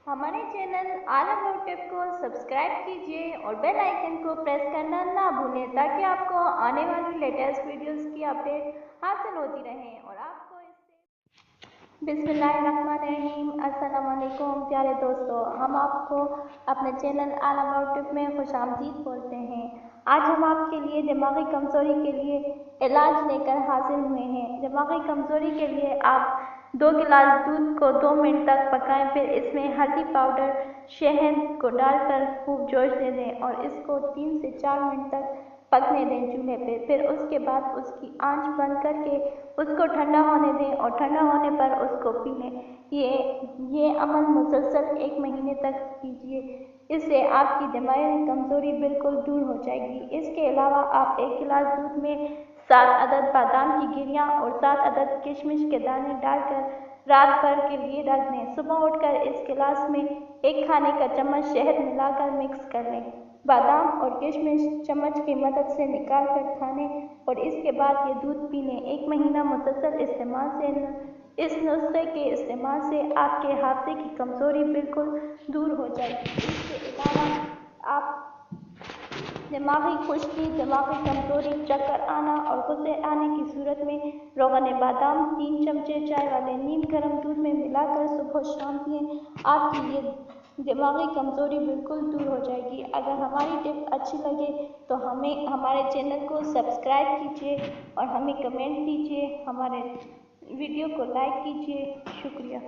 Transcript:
हमारे channel all about tip को subscribe कीजिए और बेल आइकन को प्रेस करना ना भूलें ताकि आपको आने वाली लेटेस्ट वीडियोस की अपडेट हासिल होती रहें और आपको इससे बिस्मिल्लाहिर्रहमानिर्रहीम अस्सलाम वालेकुम प्यारे दोस्तों, हम आपको अपने चैनल ऑल अबाउट टिप में खुशामदीद बोलते हैं। आज हम आपके लिए दिमागी कमज़ोरी के लिए इलाज लेकर हाजिर हुए हैं। दिमागी कमज़ोरी के लिए आप 2 गिलास दूध को 2 मिनट तक पकाएं, फिर इसमें हल्दी पाउडर, शहद को डालकर खूब जोश दे दें और इसको 3 से 4 मिनट तक पकने दें चूल्हे पे। फिर उसके बाद उसकी आंच बंद करके उसको ठंडा होने दें और ठंडा होने पर उसको पी लें। ये अमल मुसलसल 1 महीने तक कीजिए। इससे आपकी दिमागी कमज़ोरी बिल्कुल दूर हो जाएगी। इसके अलावा आप 1 गिलास दूध में 7 अदद बादाम की गिरियाँ और 7 अदद किशमिश के दाने डालकर रात भर के लिए रख दें। सुबह उठकर इस गिलास में 1 खाने का चम्मच शहद मिलाकर मिक्स कर लें। बादाम और किशमिश चम्मच की मदद से निकाल कर खाने और इसके बाद ये दूध पी लें। 1 महीना मुसलसल इस्तेमाल से इस नुस्खे के इस्तेमाल से आपके हाथे की कमज़ोरी बिल्कुल दूर हो जाएगी। इसके अलावा आप दिमागी खुश्की, दिमागी कमज़ोरी, चक्कर आना और गुस्से आने की सूरत में रोगन बादाम 3 चमचे चाय वाले नीम गर्म दूध में मिलाकर सुबह शाम पिएं। आपकी ये दिमागी कमज़ोरी बिल्कुल दूर हो जाएगी। अगर हमारी टिप अच्छी लगे तो हमारे चैनल को सब्सक्राइब कीजिए और हमें कमेंट कीजिए, हमारे वीडियो को लाइक कीजिए। शुक्रिया।